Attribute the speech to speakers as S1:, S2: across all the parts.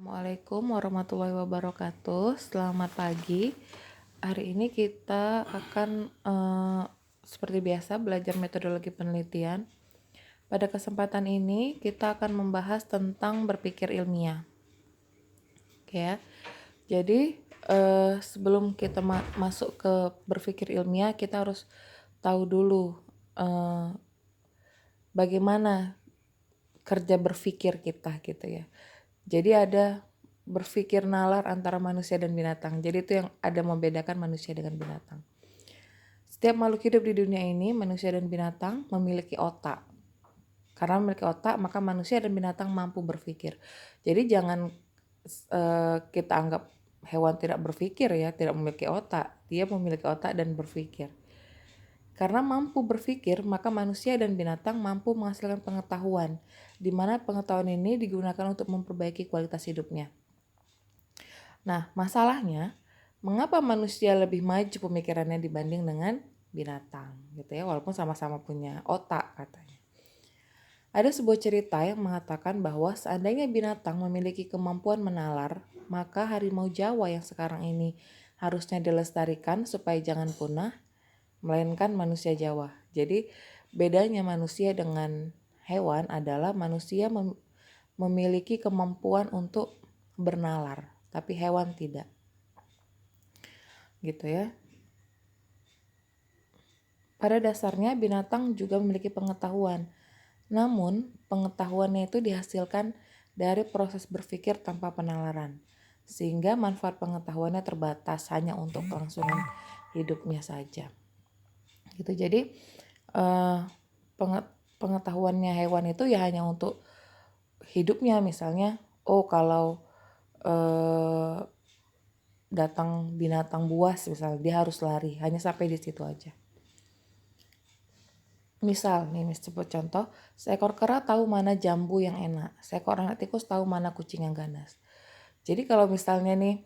S1: Assalamualaikum warahmatullahi wabarakatuh. Selamat pagi. Hari ini kita akan seperti biasa belajar metodologi penelitian. Pada kesempatan ini kita akan membahas tentang berpikir ilmiah. Oke ya. Jadi sebelum kita masuk ke berpikir ilmiah, kita harus tahu dulu bagaimana kerja berpikir kita gitu ya. Jadi ada berpikir nalar antara manusia dan binatang. Jadi itu yang ada membedakan manusia dengan binatang. Setiap makhluk hidup di dunia ini, manusia dan binatang memiliki otak. Karena memiliki otak, maka manusia dan binatang mampu berpikir. Jadi jangan kita anggap hewan tidak berpikir ya, tidak memiliki otak. Dia memiliki otak dan berpikir. Karena mampu berpikir, maka manusia dan binatang mampu menghasilkan pengetahuan, di mana pengetahuan ini digunakan untuk memperbaiki kualitas hidupnya. Nah, masalahnya, mengapa manusia lebih maju pemikirannya dibanding dengan binatang, gitu ya, walaupun sama-sama punya otak katanya. Ada sebuah cerita yang mengatakan bahwa seandainya binatang memiliki kemampuan menalar, maka harimau Jawa yang sekarang ini harusnya dilestarikan supaya jangan punah, melainkan manusia Jawa. Jadi bedanya manusia dengan hewan adalah manusia memiliki kemampuan untuk bernalar, tapi hewan tidak. Gitu ya. Pada dasarnya binatang juga memiliki pengetahuan. Namun, pengetahuannya itu dihasilkan dari proses berpikir tanpa penalaran. Sehingga manfaat pengetahuannya terbatas hanya untuk kelangsungan hidupnya saja. Gitu. Jadi, pengetahuannya hewan itu ya hanya untuk hidupnya, misalnya kalau datang binatang buas misalnya, dia harus lari, hanya sampai di situ aja. Misal nih, sebut contoh, seekor kera tahu mana jambu yang enak, seekor anak tikus tahu mana kucing yang ganas. Jadi kalau misalnya nih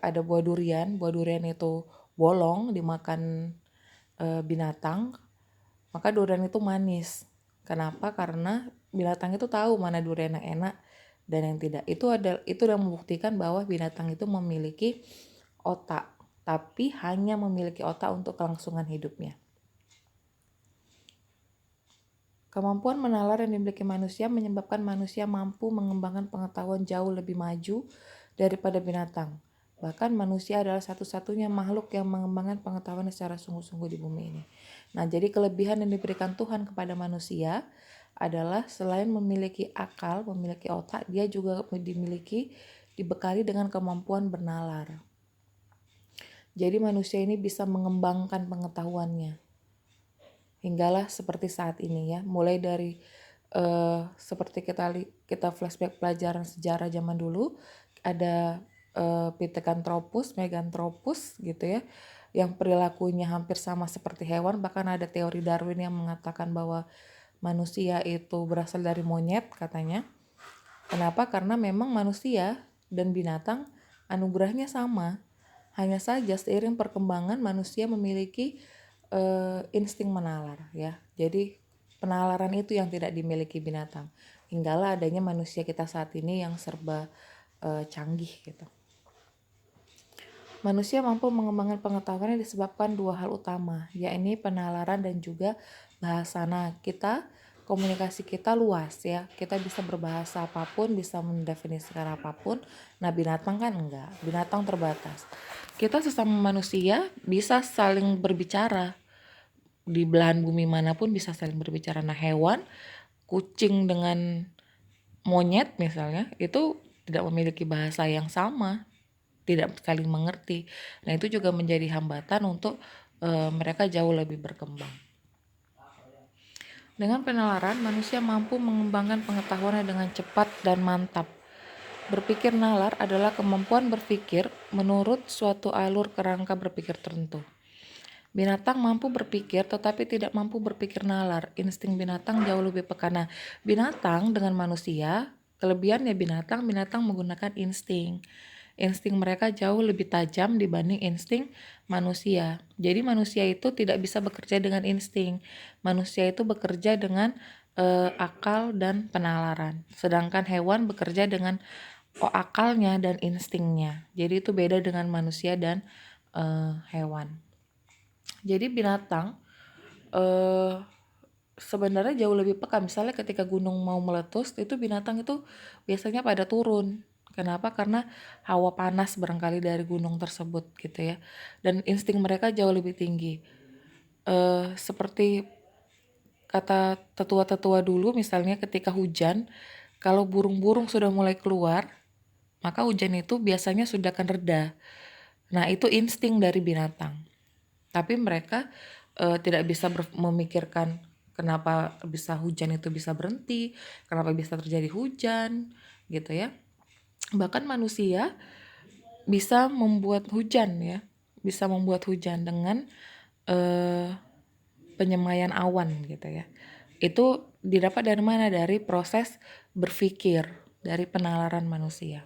S1: ada buah durian itu bolong dimakan binatang, maka durian itu manis. Kenapa? Karena binatang itu tahu mana durian yang enak dan yang tidak. Itu yang membuktikan bahwa binatang itu memiliki otak, tapi hanya memiliki otak untuk kelangsungan hidupnya. Kemampuan menalar yang dimiliki manusia menyebabkan manusia mampu mengembangkan pengetahuan jauh lebih maju daripada binatang. Bahkan manusia adalah satu-satunya makhluk yang mengembangkan pengetahuan secara sungguh-sungguh di bumi ini. Nah, jadi kelebihan yang diberikan Tuhan kepada manusia adalah selain memiliki akal, memiliki otak, dia juga dibekali dengan kemampuan bernalar. Jadi manusia ini bisa mengembangkan pengetahuannya. Hinggalah seperti saat ini ya, mulai dari seperti kita flashback pelajaran sejarah zaman dulu, ada Pithecanthropus, Meganthropus gitu ya, yang perilakunya hampir sama seperti hewan. Bahkan ada teori Darwin yang mengatakan bahwa manusia itu berasal dari monyet katanya. Kenapa? Karena memang manusia dan binatang anugerahnya sama. Hanya saja seiring perkembangan manusia memiliki insting menalar ya. Jadi penalaran itu yang tidak dimiliki binatang. Hinggalah adanya manusia kita saat ini yang serba canggih gitu. Manusia mampu mengembangkan pengetahuannya disebabkan dua hal utama, yakni penalaran dan juga bahasa. Nah, komunikasi kita luas ya. Kita bisa berbahasa apapun, bisa mendefinisikan apapun. Nah, binatang kan enggak. Binatang terbatas. Kita sesama manusia bisa saling berbicara. Di belahan bumi manapun bisa saling berbicara. Nah, hewan, kucing dengan monyet misalnya, itu tidak memiliki bahasa yang sama, tidak saling mengerti. Nah, itu juga menjadi hambatan untuk mereka jauh lebih berkembang. Dengan penalaran, manusia mampu mengembangkan pengetahuannya dengan cepat dan mantap. Berpikir nalar adalah kemampuan berpikir menurut suatu alur kerangka berpikir tertentu. Binatang mampu berpikir tetapi tidak mampu berpikir nalar. Insting binatang jauh lebih peka. Nah, binatang dengan manusia, kelebihannya binatang menggunakan insting. Insting mereka jauh lebih tajam dibanding insting manusia. Jadi manusia itu tidak bisa bekerja dengan insting. Manusia itu bekerja dengan akal dan penalaran. Sedangkan hewan bekerja dengan akalnya dan instingnya. Jadi itu beda dengan manusia dan hewan. Jadi binatang sebenarnya jauh lebih peka. Misalnya ketika gunung mau meletus, itu binatang itu biasanya pada turun. Kenapa? Karena hawa panas barangkali dari gunung tersebut gitu ya. Dan insting mereka jauh lebih tinggi. Seperti kata tetua-tetua dulu, misalnya ketika hujan, kalau burung-burung sudah mulai keluar, maka hujan itu biasanya sudah akan reda. Nah, itu insting dari binatang. Tapi mereka tidak bisa memikirkan kenapa bisa hujan itu bisa berhenti, kenapa bisa terjadi hujan, gitu ya. Bahkan manusia bisa membuat hujan ya, bisa membuat hujan dengan penyemaian awan gitu ya. Itu didapat dari mana? Dari proses berpikir, dari penalaran manusia.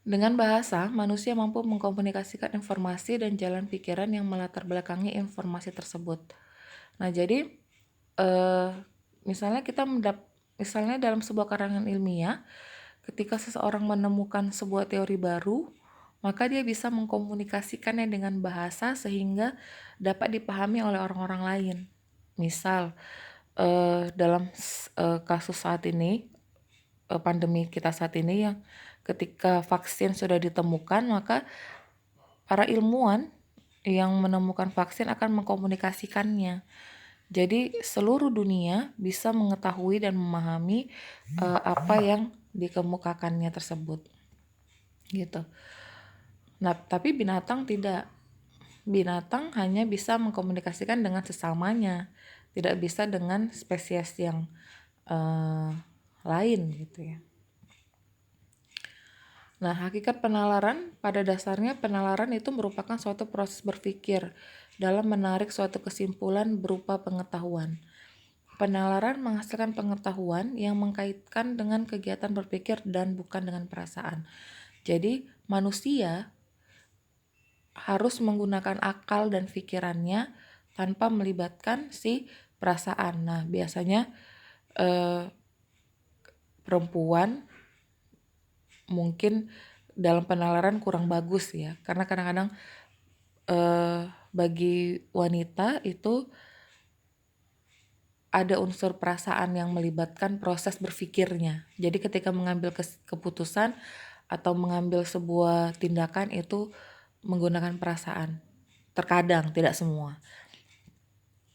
S1: Dengan bahasa, manusia mampu mengkomunikasikan informasi dan jalan pikiran yang melatar belakangi informasi tersebut. Nah, jadi misalnya dalam sebuah karangan ilmiah, ketika seseorang menemukan sebuah teori baru, maka dia bisa mengkomunikasikannya dengan bahasa sehingga dapat dipahami oleh orang-orang lain. Misal, dalam kasus saat ini, pandemi kita saat ini, yang ketika vaksin sudah ditemukan, maka para ilmuwan yang menemukan vaksin akan mengkomunikasikannya. Jadi seluruh dunia bisa mengetahui dan memahami apa yang dikemukakannya tersebut. Gitu. Nah, tapi binatang tidak. Binatang hanya bisa mengkomunikasikan dengan sesamanya, tidak bisa dengan spesies yang lain gitu ya. Nah, hakikat penalaran, pada dasarnya penalaran itu merupakan suatu proses berpikir dalam menarik suatu kesimpulan berupa pengetahuan. Penalaran menghasilkan pengetahuan yang mengkaitkan dengan kegiatan berpikir dan bukan dengan perasaan. Jadi, manusia harus menggunakan akal dan pikirannya tanpa melibatkan si perasaan. Nah, biasanya perempuan mungkin dalam penalaran kurang bagus ya, karena kadang-kadang bagi wanita itu ada unsur perasaan yang melibatkan proses berpikirnya. Jadi ketika mengambil keputusan atau mengambil sebuah tindakan itu menggunakan perasaan. Terkadang, tidak semua.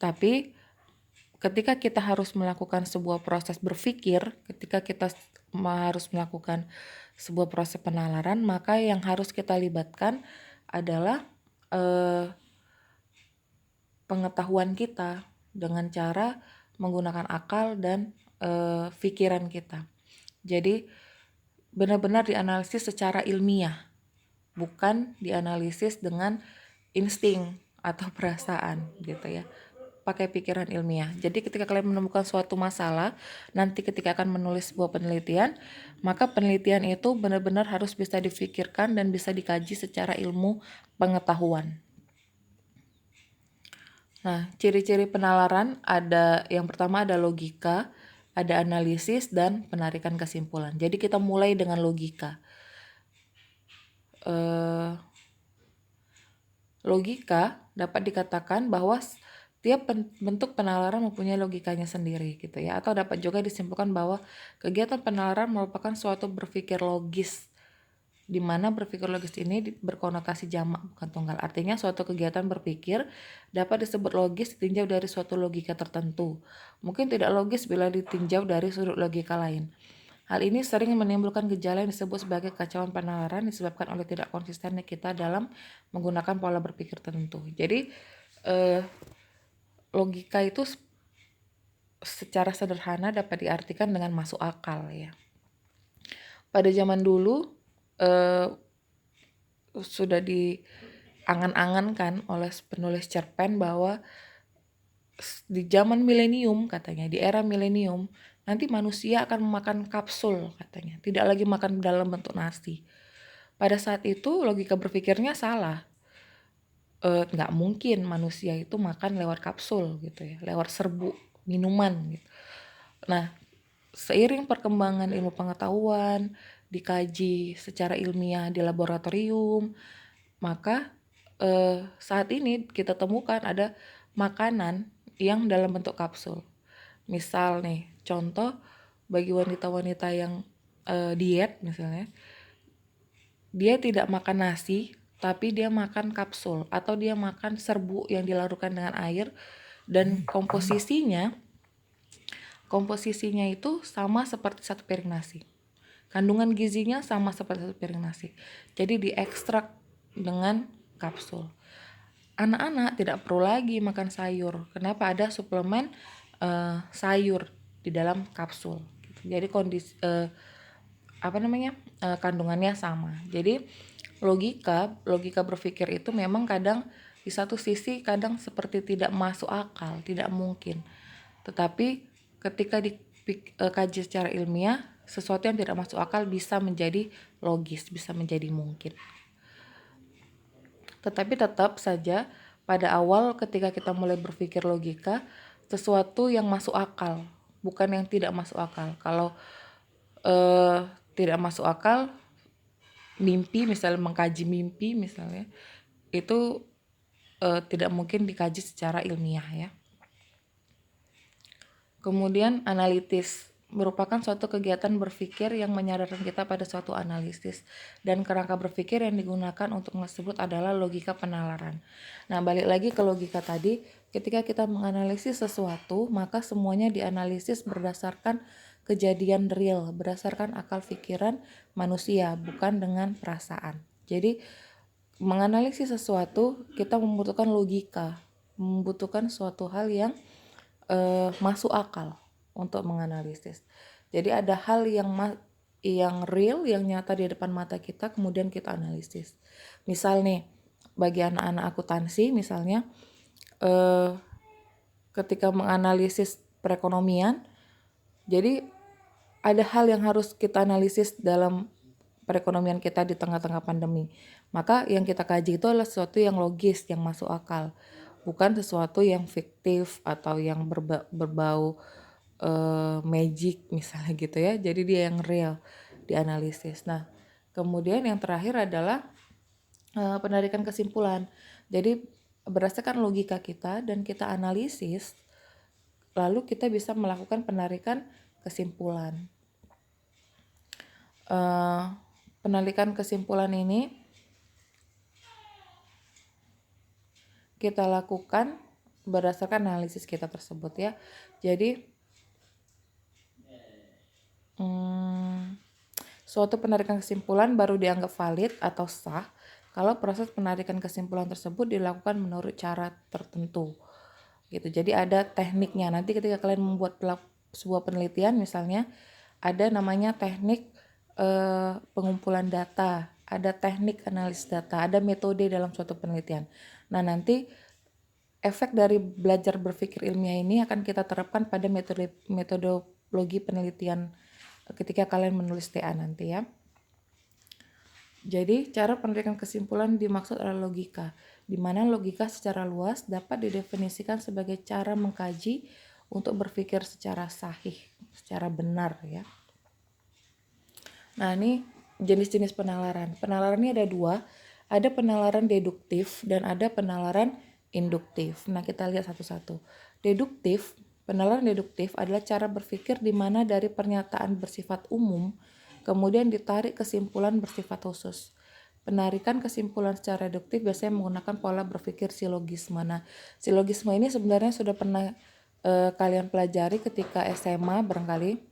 S1: Tapi ketika kita harus melakukan sebuah proses berpikir, ketika kita harus melakukan sebuah proses penalaran, maka yang harus kita libatkan adalah pengetahuan kita dengan cara menggunakan akal dan pikiran kita. Jadi benar-benar dianalisis secara ilmiah, bukan dianalisis dengan insting atau perasaan gitu ya. Pakai pikiran ilmiah. Jadi ketika kalian menemukan suatu masalah, nanti ketika akan menulis sebuah penelitian, maka penelitian itu benar-benar harus bisa difikirkan dan bisa dikaji secara ilmu pengetahuan. Nah, ciri-ciri penalaran ada, yang pertama ada logika, ada analisis, dan penarikan kesimpulan. Jadi kita mulai dengan logika. Logika dapat dikatakan bahwa tiap bentuk penalaran mempunyai logikanya sendiri gitu ya. Atau dapat juga disimpulkan bahwa kegiatan penalaran merupakan suatu berpikir logis, di mana berpikir logis ini berkonotasi jamak bukan tunggal. Artinya suatu kegiatan berpikir dapat disebut logis ditinjau dari suatu logika tertentu. Mungkin tidak logis bila ditinjau dari sudut logika lain. Hal ini sering menimbulkan gejala yang disebut sebagai kekacauan penalaran disebabkan oleh tidak konsistennya kita dalam menggunakan pola berpikir tertentu. Jadi logika itu secara sederhana dapat diartikan dengan masuk akal ya. Pada zaman dulu sudah diangan-angankan oleh penulis cerpen bahwa di zaman milenium katanya, di era milenium nanti manusia akan memakan kapsul katanya, tidak lagi makan dalam bentuk nasi. Pada saat itu logika berpikirnya salah. Nggak mungkin manusia itu makan lewat kapsul gitu ya, lewat serbuk minuman gitu. Nah, seiring perkembangan ilmu pengetahuan, dikaji secara ilmiah di laboratorium, maka saat ini kita temukan ada makanan yang dalam bentuk kapsul. Misal nih, contoh bagi wanita-wanita yang diet misalnya, dia tidak makan nasi, tapi dia makan kapsul atau dia makan serbuk yang dilarutkan dengan air, dan komposisinya itu sama seperti satu piring nasi. Kandungan gizinya sama seperti satu piring nasi. Jadi diekstrak dengan kapsul. Anak-anak tidak perlu lagi makan sayur. Kenapa? Ada suplemen sayur di dalam kapsul. Jadi kandungannya sama. Jadi logika berpikir itu memang kadang di satu sisi kadang seperti tidak masuk akal, tidak mungkin. Tetapi ketika dikaji secara ilmiah, sesuatu yang tidak masuk akal bisa menjadi logis, bisa menjadi mungkin. Tetapi tetap saja pada awal ketika kita mulai berpikir logika, sesuatu yang masuk akal, bukan yang tidak masuk akal. Kalau tidak masuk akal, mimpi misalnya, mengkaji mimpi misalnya, itu tidak mungkin dikaji secara ilmiah ya. Kemudian analitis merupakan suatu kegiatan berpikir yang menyadarkan kita pada suatu analisis, dan kerangka berpikir yang digunakan untuk tersebut adalah logika penalaran. Nah, balik lagi ke logika tadi, ketika kita menganalisis sesuatu, maka semuanya dianalisis berdasarkan kejadian real, berdasarkan akal pikiran manusia, bukan dengan perasaan. Jadi menganalisis sesuatu kita membutuhkan logika, membutuhkan suatu hal yang masuk akal untuk menganalisis. Jadi ada hal yang real, yang nyata di depan mata kita, kemudian kita analisis. Misal nih, bagi anak-anak akuntansi misalnya, ketika menganalisis perekonomian, jadi ada hal yang harus kita analisis dalam perekonomian kita di tengah-tengah pandemi. Maka yang kita kaji itu adalah sesuatu yang logis, yang masuk akal, bukan sesuatu yang fiktif atau yang berbau magic misalnya gitu ya. Jadi dia yang real dianalisis. Nah, kemudian yang terakhir adalah penarikan kesimpulan. Jadi berdasarkan logika kita dan kita analisis, lalu kita bisa melakukan penarikan kesimpulan. Penarikan kesimpulan ini kita lakukan berdasarkan analisis kita tersebut ya. Jadi suatu penarikan kesimpulan baru dianggap valid atau sah kalau proses penarikan kesimpulan tersebut dilakukan menurut cara tertentu gitu. Jadi ada tekniknya. Nanti ketika kalian membuat sebuah penelitian misalnya, ada namanya teknik pengumpulan data, ada teknik analisis data, ada metode dalam suatu penelitian. Nah, nanti efek dari belajar berpikir ilmiah ini akan kita terapkan pada metodologi penelitian ketika kalian menulis TA nanti ya. Jadi cara penarikan kesimpulan dimaksud adalah logika, di mana logika secara luas dapat didefinisikan sebagai cara mengkaji untuk berpikir secara sahih, secara benar ya. Nah, ini jenis-jenis penalaran. Penalaran ini ada dua, ada penalaran deduktif dan ada penalaran induktif. Nah, kita lihat satu-satu. Penalaran deduktif adalah cara berpikir di mana dari pernyataan bersifat umum kemudian ditarik kesimpulan bersifat khusus. Penarikan kesimpulan secara deduktif biasanya menggunakan pola berpikir silogisme. Nah, silogisme ini sebenarnya sudah pernah kalian pelajari ketika SMA barangkali,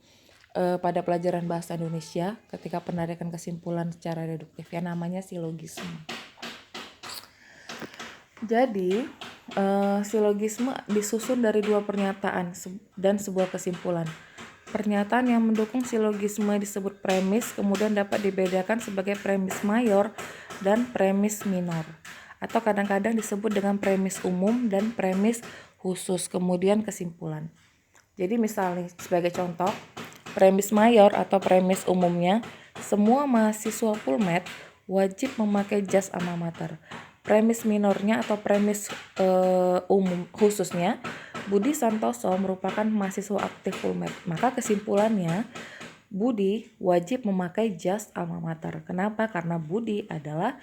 S1: pada pelajaran bahasa Indonesia ketika penarikan kesimpulan secara deduktif ya, namanya silogisme. Jadi silogisme disusun dari dua pernyataan dan sebuah kesimpulan. Pernyataan yang mendukung silogisme disebut premis, kemudian dapat dibedakan sebagai premis mayor dan premis minor, atau kadang-kadang disebut dengan premis umum dan premis khusus, kemudian kesimpulan. Jadi misalnya sebagai contoh, premis mayor atau premis umumnya, semua mahasiswa Pulmed wajib memakai jas alma mater. premis minornya atau premis umum khususnya, Budi Santoso merupakan mahasiswa aktif Pulmed. Maka kesimpulannya, Budi wajib memakai jas alma mater. Kenapa? Karena Budi adalah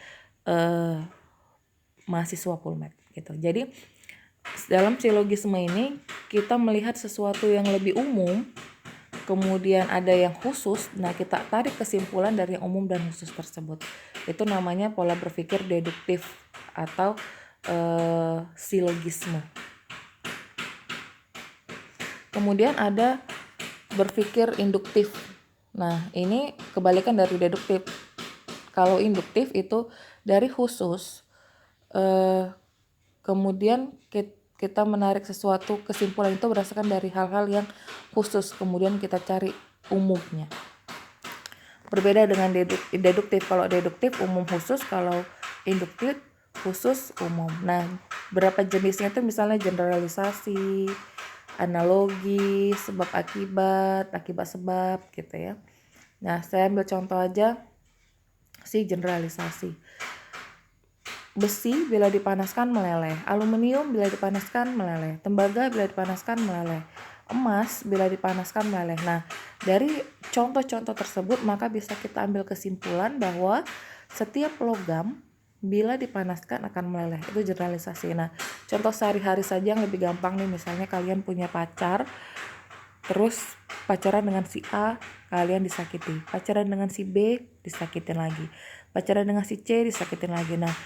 S1: mahasiswa Pulmed gitu. Jadi dalam silogisme ini kita melihat sesuatu yang lebih umum, kemudian ada yang khusus. Nah, kita tarik kesimpulan dari yang umum dan khusus tersebut. Itu namanya pola berpikir deduktif atau silogisme. Kemudian ada berpikir induktif. Nah, ini kebalikan dari deduktif. Kalau induktif itu dari khusus, kemudian kita menarik sesuatu kesimpulan itu berdasarkan dari hal-hal yang khusus, kemudian kita cari umumnya. Berbeda dengan deduktif. Kalau deduktif umum khusus, kalau induktif khusus umum. Nah, berapa jenisnya itu misalnya generalisasi, analogi, sebab akibat sebab gitu ya. Nah, saya ambil contoh aja si generalisasi. Besi bila dipanaskan meleleh, aluminium bila dipanaskan meleleh, tembaga bila dipanaskan meleleh, emas bila dipanaskan meleleh. Nah, dari contoh-contoh tersebut maka bisa kita ambil kesimpulan bahwa setiap logam bila dipanaskan akan meleleh. Itu generalisasi. Nah, contoh sehari-hari saja yang lebih gampang nih, misalnya kalian punya pacar, terus pacaran dengan si A, kalian disakiti. Pacaran dengan si B, disakitin lagi. Pacaran dengan si C, disakitin lagi. Nah,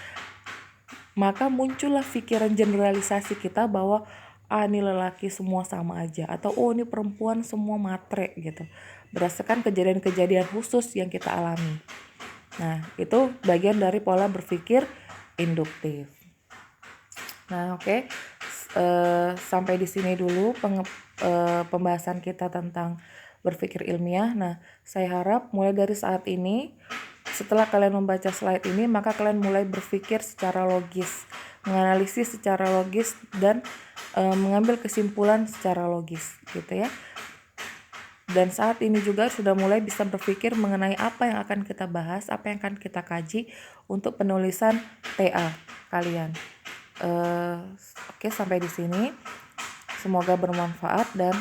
S1: maka muncullah pikiran generalisasi kita bahwa ini lelaki semua sama aja, atau ini perempuan semua matre gitu, berdasarkan kejadian-kejadian khusus yang kita alami. Nah, itu bagian dari pola berpikir induktif. Nah, oke. Sampai di sini dulu pembahasan kita tentang berpikir ilmiah. Nah, saya harap mulai dari saat ini, setelah kalian membaca slide ini, maka kalian mulai berpikir secara logis, menganalisis secara logis, dan mengambil kesimpulan secara logis gitu ya. Dan saat ini juga sudah mulai bisa berpikir mengenai apa yang akan kita bahas, apa yang akan kita kaji untuk penulisan TA kalian. Oke, sampai di sini. Semoga bermanfaat dan